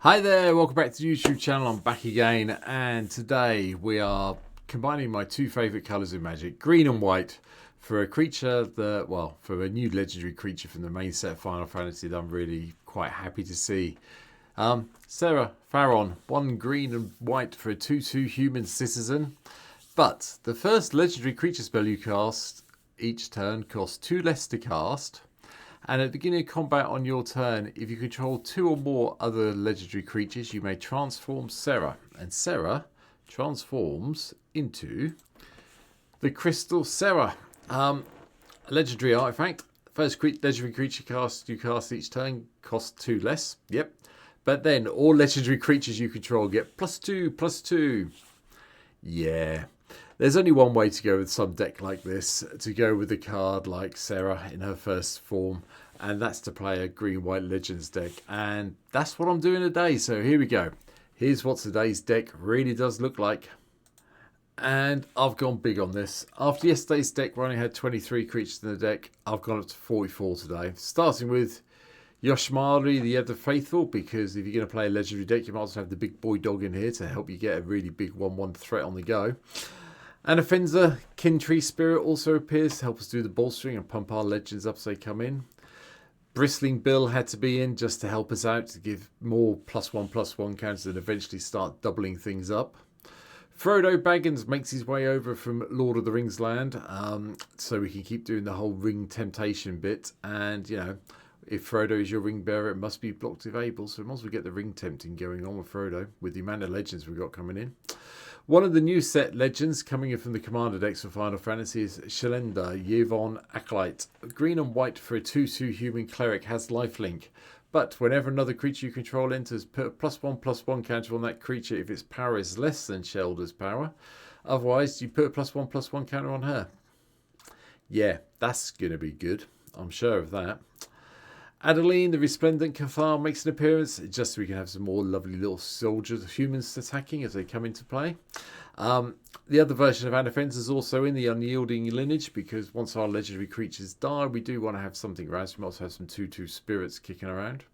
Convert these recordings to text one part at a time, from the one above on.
Hi there, welcome back to the YouTube channel. I'm back again, and today we are combining my two favourite colours in Magic, green and white, for a creature that, well, for a new legendary creature from the main set of Final Fantasy that I'm really quite happy to see. Serah Farron, one green and white for a 2/2 human citizen. But the first legendary creature spell you cast each turn costs 2 less to cast. And at the beginning of combat on your turn, if you control 2 or more other legendary creatures, you may transform Serah. And Serah transforms into the Crystal Serah. A legendary artifact. First legendary creature you cast each turn costs 2 less. Yep. But then all legendary creatures you control get +2/+2. Yeah. There's only one way to go with some deck like this, to go with a card like Serah in her first form, and that's to play a green-white Legends deck. And that's what I'm doing today, so here we go. Here's what today's deck really does look like. And I've gone big on this. After yesterday's deck where I only had 23 creatures in the deck, I've gone up to 44 today. Starting with Yoshimari, the Ever Faithful, because if you're going to play a legendary deck, you might as well have the big boy dog in here to help you get a really big 1/1 threat on the go. Anafenza, Kintree Spirit also appears to help us do the bolstering and pump our legends up as they come in. Bristling Bill had to be in just to help us out, to give more +1/+1 counters and eventually start doubling things up. Frodo Baggins makes his way over from Lord of the Rings land, so we can keep doing the whole ring temptation bit. And, you know, if Frodo is your ring bearer, it must be blocked if able, so we might as well get the ring tempting going on with Frodo, with the amount of legends we've got coming in. One of the new set legends coming in from the Commander decks for Final Fantasy is Shalenda, Yevon Acolyte. Green and white for a 2/2 human cleric, has lifelink. But whenever another creature you control enters, put a +1/+1 counter on that creature if its power is less than Shelda's power. Otherwise, you put a +1/+1 counter on her. Yeah, that's going to be good. I'm sure of that. Adeline, the Resplendent Cathar, makes an appearance just so we can have some more lovely little soldiers, humans attacking as they come into play. The other version of Anafenza is also in the Unyielding lineage, because once our legendary creatures die, we do want to have something around, so we might also have some 2/2 spirits kicking around.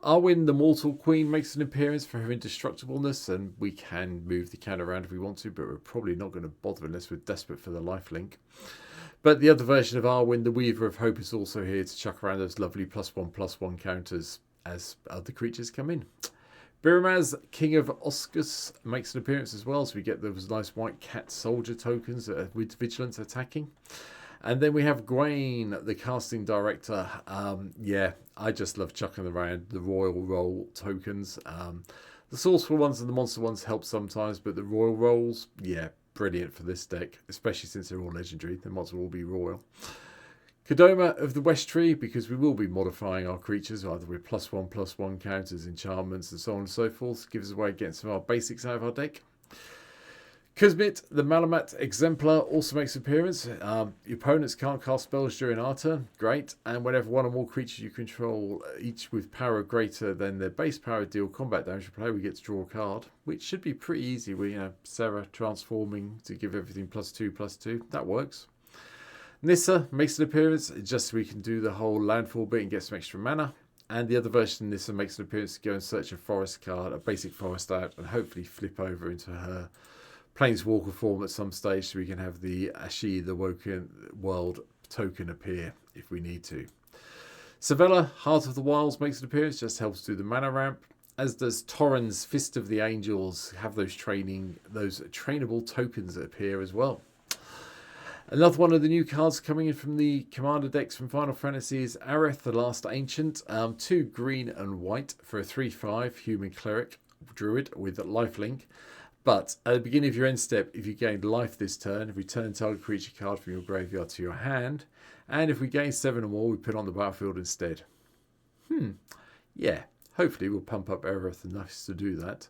Arwen, the Mortal Queen, makes an appearance for her indestructibleness, and we can move the count around if we want to, but we're probably not going to bother unless we're desperate for the lifelink. But the other version of Arwen, the Weaver of Hope, is also here to chuck around those lovely +1/+1 counters as other creatures come in. Biramaz, King of Oscus, makes an appearance as well, so we get those nice white cat soldier tokens with vigilance attacking. And then we have Gwaine, the casting director. Yeah, I just love chucking around the royal roll tokens. The sourceful ones and the monster ones help sometimes, but the royal rolls, yeah, brilliant for this deck, especially since they're all legendary. They might as well all be royal. Kodama of the West Tree, because we will be modifying our creatures either with +1/+1 counters, enchantments, and so on and so forth. Gives us a way of getting some of our basics out of our deck. Kuzmit, the Malamat Exemplar, also makes an appearance. Your opponents can't cast spells during our turn. Great. And whenever one or more creatures you control, each with power greater than their base power, deal combat damage to play, we get to draw a card, which should be pretty easy. We, Serah transforming to give everything +2/+2. That works. Nissa makes an appearance just so we can do the whole landfall bit and get some extra mana. And the other version of Nissa makes an appearance to go and search a forest card, a basic forest out, and hopefully flip over into her Planeswalker form at some stage so we can have the Ashi, the Woken World token appear if we need to. Savella, Heart of the Wilds, makes an appearance, just helps do the mana ramp. As does Torrens, Fist of the Angels, have those trainable tokens that appear as well. Another one of the new cards coming in from the Commander decks from Final Fantasy is Aerith, the Last Ancient. 2 green and white for a 3/5 human cleric druid with lifelink. But at the beginning of your end step, if you gained life this turn, return target creature card from your graveyard to your hand. And if we gain 7 or more, we put on the battlefield instead. Yeah, hopefully we'll pump up Aerith enough to do that.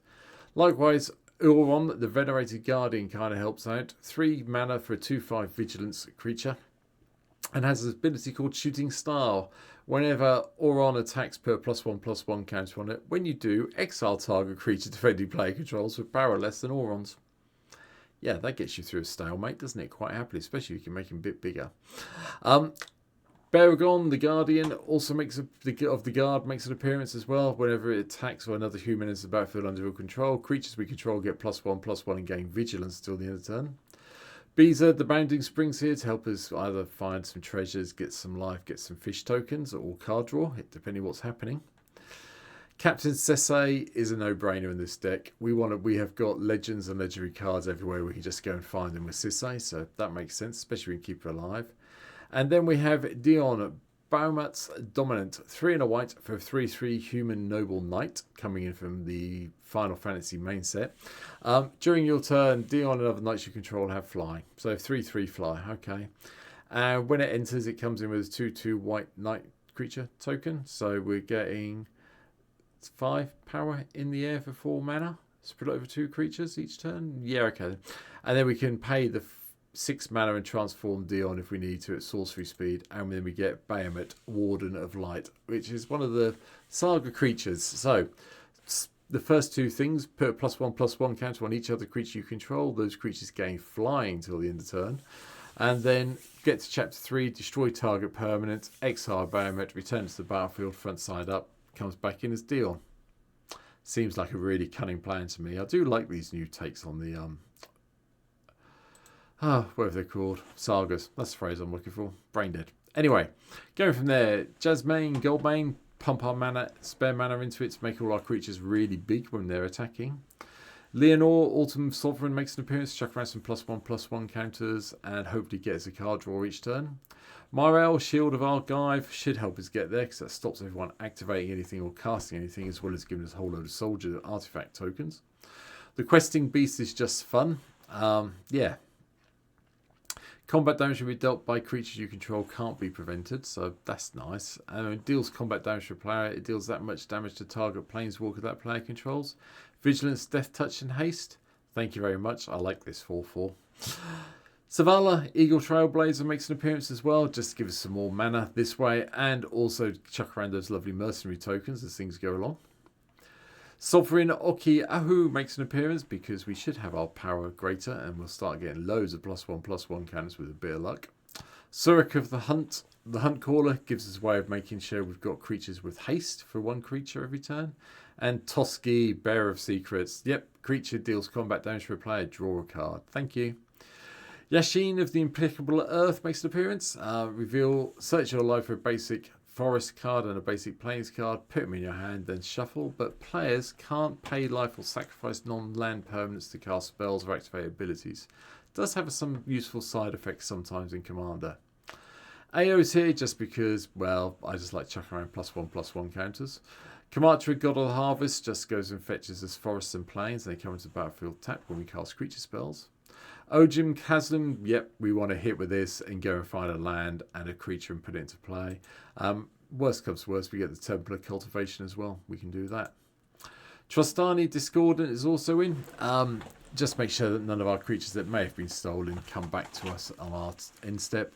Likewise, Ulron, the Venerated Guardian, kind of helps out. 3 mana for a 2/5 vigilance creature. And has an ability called Shooting Star. Whenever Ulron attacks, put a +1/+1 counter on it. When you do, exile target creature defending player controls with power less than Ulron's. Yeah, that gets you through a stalemate, doesn't it? Quite happily, especially if you can make him a bit bigger. Baragon, the Guardian, also makes of the Guard makes an appearance as well. Whenever it attacks or another human is the battlefield under your control, creatures we control get +1/+1 and gain vigilance until the end of the turn. Beezer, the Bounding Springs here to help us either find some treasures, get some life, get some fish tokens, or card draw, depending what's happening. Captain Sese is a no-brainer in this deck. We have got legends and legendary cards everywhere. We can just go and find them with Sese, so that makes sense, especially when we keep her alive. And then we have Dion, Baumat's Dominant, 3 and a white for a 3/3 human noble knight, coming in from the Final Fantasy main set. During your turn, Dion and other knights you control have fly. So 3/3 fly, okay. And when it enters, it comes in with a 2/2 white knight creature token. So we're getting 5 power in the air for 4 mana. Spread over 2 creatures each turn. Yeah, okay. And then we can pay the 6 mana and transform Dion if we need to at sorcery speed, and then we get Bahamut, Warden of Light, which is one of the saga creatures. So the first 2 things, put a +1/+1 counter on each other creature you control. Those creatures gain flying till the end of turn. And then get to chapter 3, destroy target permanent, exile Bahamut, return to the battlefield front side up, comes back in as Dion. Seems like a really cunning plan to me. I do like these new takes on the whatever they're called. Sagas. That's the phrase I'm looking for. Brain dead. Anyway, going from there. Jasmine, Goldbane, pump our mana, spare mana into it to make all our creatures really big when they're attacking. Leonore, Autumn Sovereign, makes an appearance. Chuck around some +1/+1 counters and hopefully get us a card draw each turn. Myrel, Shield of Argive, should help us get there because that stops everyone activating anything or casting anything, as well as giving us a whole load of soldier artifact tokens. The Questing Beast is just fun. Yeah. Combat damage will be dealt by creatures you control can't be prevented, so that's nice. It deals combat damage to a player. It deals that much damage to target planeswalker that player controls. Vigilance, Death Touch, and Haste. Thank you very much. I like this 4/4. Zavala, Eagle Trailblazer, makes an appearance as well, just to give us some more mana this way, and also chuck around those lovely mercenary tokens as things go along. Sovereign Oki Ahu makes an appearance because we should have our power greater and we'll start getting loads of +1/+1 counters with a bit of luck. Surik of the Hunt Caller, gives us a way of making sure we've got creatures with haste for 1 creature every turn. And Toski, Bearer of Secrets. Yep, creature deals combat damage for a player, draw a card. Thank you. Yashin of the Impeccable Earth makes an appearance. Search your life for a basic forest card and a basic plains card, put them in your hand, then shuffle. But players can't pay life or sacrifice non-land permanents to cast spells or activate abilities. Does have some useful side effects sometimes in Commander. AO's here just because, well, I just like chucking around +1/+1 counters. Kamatra, God of the Harvest, just goes and fetches us forests and plains, and they come into the battlefield tapped when we cast creature spells. Ojim Chasm, yep, we want to hit with this and go and find a land and a creature and put it into play. Worst comes to worst, we get the Templar Cultivation as well. We can do that. Trostani Discordant is also in. Just make sure that none of our creatures that may have been stolen come back to us on our end step.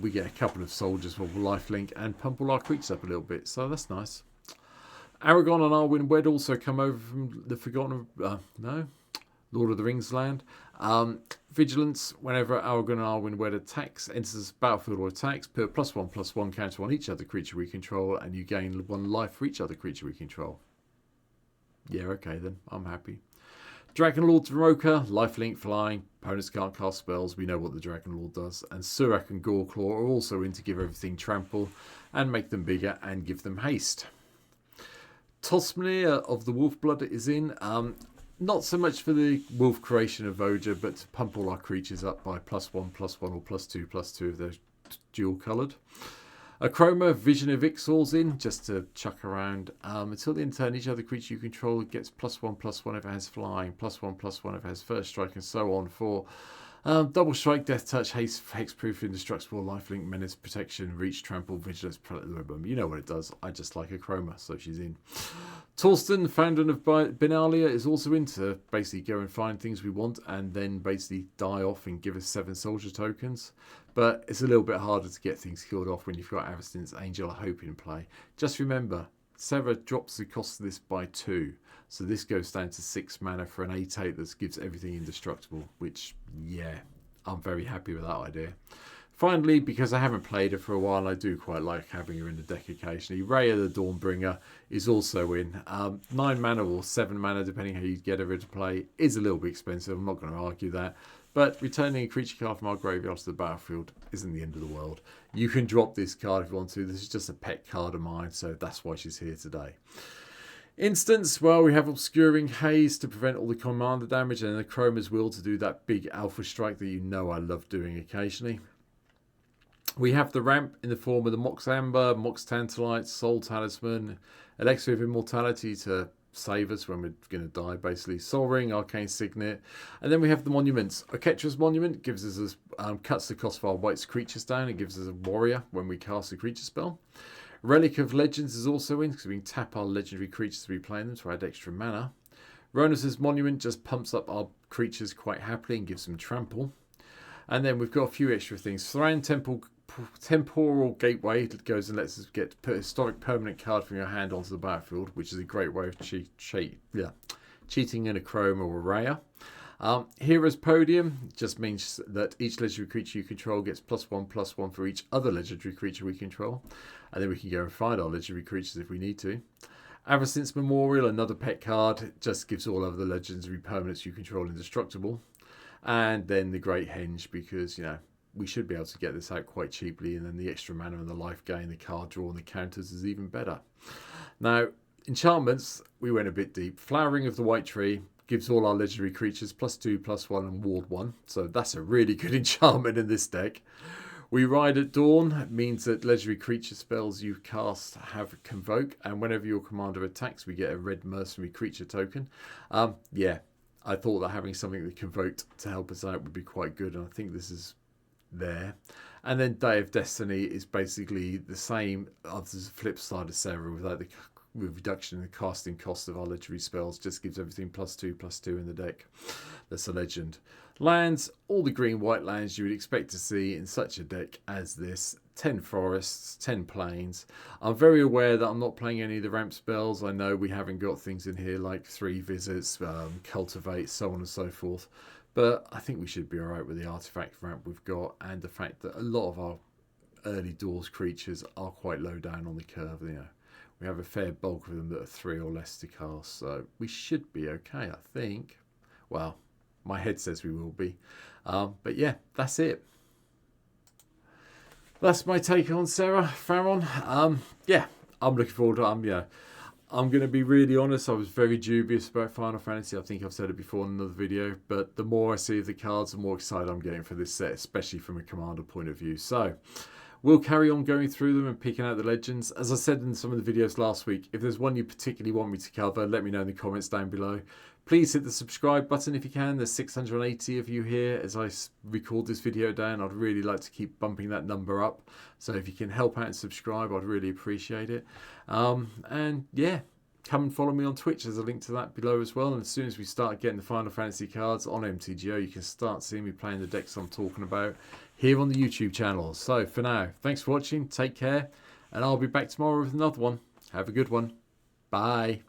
We get a couple of soldiers with lifelink and pump all our creatures up a little bit, so that's nice. Aragon and Arwen Wed also come over from the Forgotten... Lord of the Rings land. Vigilance, whenever Aragon and Arwen Wed attacks, enters the battlefield or attacks, put a +1/+1 counter on each other creature we control, and you gain 1 life for each other creature we control. Yeah, okay then, I'm happy. Dragon Lord Droka, lifelink, flying, opponents can't cast spells, we know what the Dragon Lord does. And Surak and Goreclaw are also in to give everything trample and make them bigger and give them haste. Tosmnir of the Wolfblood is in. Not so much for the wolf creation of Voja, but to pump all our creatures up by +1/+1 or +2/+2 if they're dual coloured. Achroma, Vision of Ixal's in, just to chuck around. Until the end of turn, each other creature you control gets +1/+1 if it has flying, +1/+1 if it has first strike, and so on for double strike, death touch, haste, hexproof, indestructible, lifelink, menace, protection, reach, trample, vigilance, you know what it does. I just like Achroma, so she's in. Torsten, founder of Benalia, is also in to basically go and find things we want and then basically die off and give us 7 soldier tokens. But it's a little bit harder to get things killed off when you've got Avestin's Angel of Hope in play. Just remember, Serah drops the cost of this by 2. So this goes down to 6 mana for an 8/8 that gives everything indestructible, which, yeah, I'm very happy with that idea. Finally, because I haven't played her for a while, I do quite like having her in the deck occasionally. Raya the Dawnbringer is also in. 9 mana or 7 mana, depending how you get her into play, is a little bit expensive. I'm not going to argue that. But returning a creature card from our graveyard to the battlefield isn't the end of the world. You can drop this card if you want to. This is just a pet card of mine, so that's why she's here today. Instance, well, we have Obscuring Haze to prevent all the commander damage, and the Chroma's Will to do that big alpha strike that you know I love doing occasionally. We have the ramp in the form of the Mox Amber, Mox Tantalite, Soul Talisman, Elixir of Immortality to save us when we're going to die, basically. Sol Ring, Arcane Signet. And then we have the monuments. Oketra's Monument gives us cuts the cost of our white's creatures down. It gives us a warrior when we cast a creature spell. Relic of Legends is also in because we can tap our legendary creatures to replay them to add extra mana. Ronus's Monument just pumps up our creatures quite happily and gives them trample. And then we've got a few extra things. Thran Temporal Gateway that goes and lets us put a historic permanent card from your hand onto the battlefield, which is a great way of cheating in a Chrome or a Raya. Hero's Podium just means that each legendary creature you control gets +1/+1 for each other legendary creature we control. And then we can go and find our legendary creatures if we need to. Avacynth's Memorial, another pet card, just gives all of the legendary permanents you control indestructible. And then the Great Henge, because, you know, we should be able to get this out quite cheaply, and then the extra mana and the life gain, the card draw and the counters is even better. Now, enchantments, we went a bit deep. Flowering of the White Tree gives all our legendary creatures +2/+1 and ward 1. So that's a really good enchantment in this deck. We Ride at Dawn means that legendary creature spells you cast have Convoke, and whenever your commander attacks, we get a red mercenary creature token. Yeah, I thought that having something that Convoked to help us out would be quite good, and I think this is there. And then Day of Destiny is basically the same as the flip side of Serah, without the reduction in the casting cost of our legendary spells. Just gives everything +2/+2 in the deck. That's a legend. Lands, all the green white lands you would expect to see in such a deck as this. 10 forests, 10 plains. I'm very aware that I'm not playing any of the ramp spells. I know we haven't got things in here like 3 visits, cultivate, so on and so forth. But I think we should be alright with the artifact ramp we've got, and the fact that a lot of our early doors creatures are quite low down on the curve. You know, we have a fair bulk of them that are 3 or less to cast, so we should be okay, I think. Well, my head says we will be. But yeah, that's it. That's my take on Serah Farron. Yeah, I'm looking forward to it. I'm going to be really honest, I was very dubious about Final Fantasy. I think I've said it before in another video, but the more I see of the cards, the more excited I'm getting for this set, especially from a commander point of view. So, we'll carry on going through them and picking out the legends. As I said in some of the videos last week, if there's one you particularly want me to cover, let me know in the comments down below. Please hit the subscribe button if you can. There's 680 of you here as I record this video down. I'd really like to keep bumping that number up. So if you can help out and subscribe, I'd really appreciate it. And yeah, come and follow me on Twitch. There's a link to that below as well. And as soon as we start getting the Final Fantasy cards on MTGO, you can start seeing me playing the decks I'm talking about here on the YouTube channel. So for now, thanks for watching. Take care. And I'll be back tomorrow with another one. Have a good one. Bye.